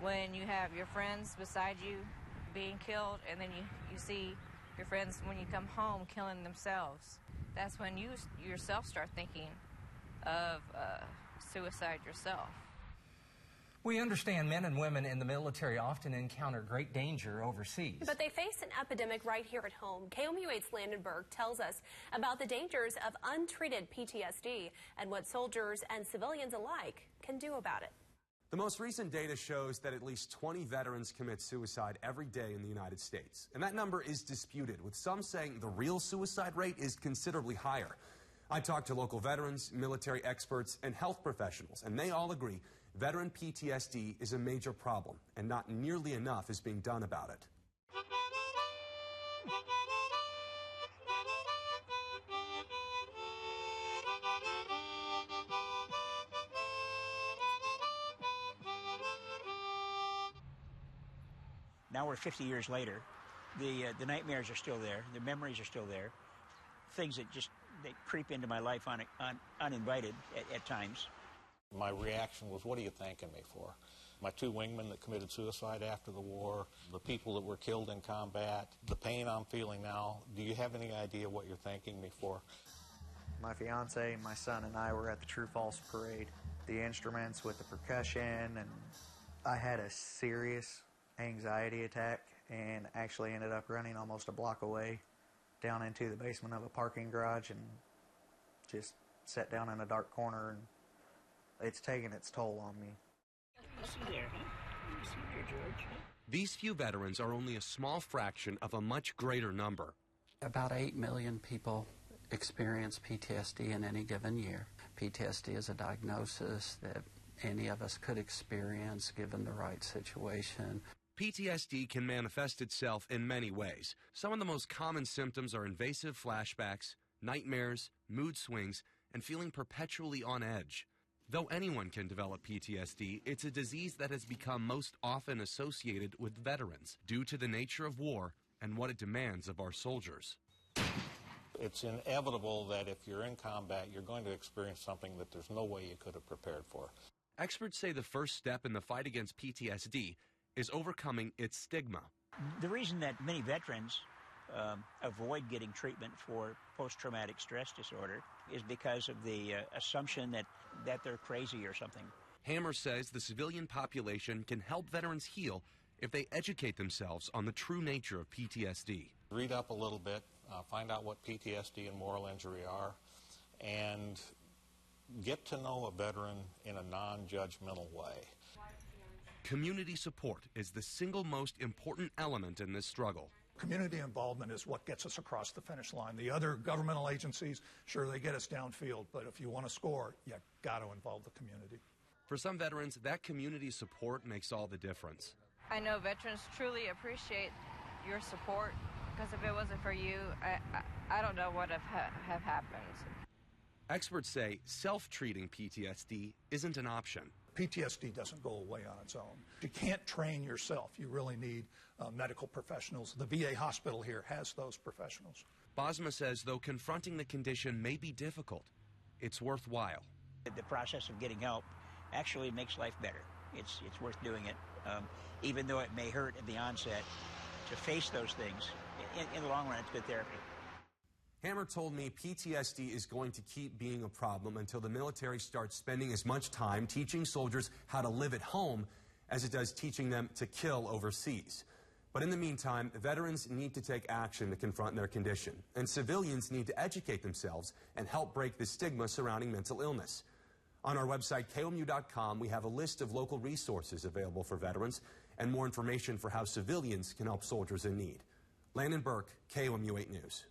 when you have your friends beside you being killed, and then you see your friends, when you come home, killing themselves. That's when you yourself start thinking of suicide yourself. We understand men and women in the military often encounter great danger overseas. But they face an epidemic right here at home. KOMU8's Landon Burke tells us about the dangers of untreated PTSD and what soldiers and civilians alike can do about it. The most recent data shows that at least 20 veterans commit suicide every day in the United States. And that number is disputed, with some saying the real suicide rate is considerably higher. I talked to local veterans, military experts, and health professionals, and they all agree veteran PTSD is a major problem, and not nearly enough is being done about it. Now we're 50 years later. The nightmares are still there. The memories are still there. Things that just they creep into my life uninvited at times. My reaction was, what are you thanking me for? My 2 wingmen that committed suicide after the war, the people that were killed in combat, the pain I'm feeling now. Do you have any idea what you're thanking me for? My fiance, my son, and I were at the True False parade. The instruments with the percussion, and I had a serious anxiety attack and actually ended up running almost a block away down into the basement of a parking garage and just sat down in a dark corner, and it's taken its toll on me. You see there, huh? You see there, George? These few veterans are only a small fraction of a much greater number. About 8 million people experience PTSD in any given year. PTSD is a diagnosis that any of us could experience given the right situation. PTSD can manifest itself in many ways. Some of the most common symptoms are invasive flashbacks, nightmares, mood swings, and feeling perpetually on edge. Though anyone can develop PTSD, it's a disease that has become most often associated with veterans due to the nature of war and what it demands of our soldiers. It's inevitable that if you're in combat, you're going to experience something that there's no way you could have prepared for. Experts say the first step in the fight against PTSD is overcoming its stigma. The reason that many veterans avoid getting treatment for post-traumatic stress disorder is because of the assumption that they're crazy or something. Hammer says the civilian population can help veterans heal if they educate themselves on the true nature of PTSD. Read up a little bit, find out what PTSD and moral injury are, and get to know a veteran in a non-judgmental way. Community support is the single most important element in this struggle. Community involvement is what gets us across the finish line. The other governmental agencies, sure, they get us downfield, but if you want to score, you got to involve the community. For some veterans, that community support makes all the difference. I know veterans truly appreciate your support, because if it wasn't for you, I don't know what have happened. Experts say self-treating PTSD isn't an option. PTSD doesn't go away on its own. You can't train yourself. You really need medical professionals. The VA hospital here has those professionals. Bosma says, though confronting the condition may be difficult, it's worthwhile. The process of getting help actually makes life better. It's worth doing it, even though it may hurt at the onset. To face those things, in the long run, it's good therapy. Hammer told me PTSD is going to keep being a problem until the military starts spending as much time teaching soldiers how to live at home as it does teaching them to kill overseas. But in the meantime, veterans need to take action to confront their condition, and civilians need to educate themselves and help break the stigma surrounding mental illness. On our website, KOMU.com, we have a list of local resources available for veterans and more information for how civilians can help soldiers in need. Landon Burke, KOMU 8 News.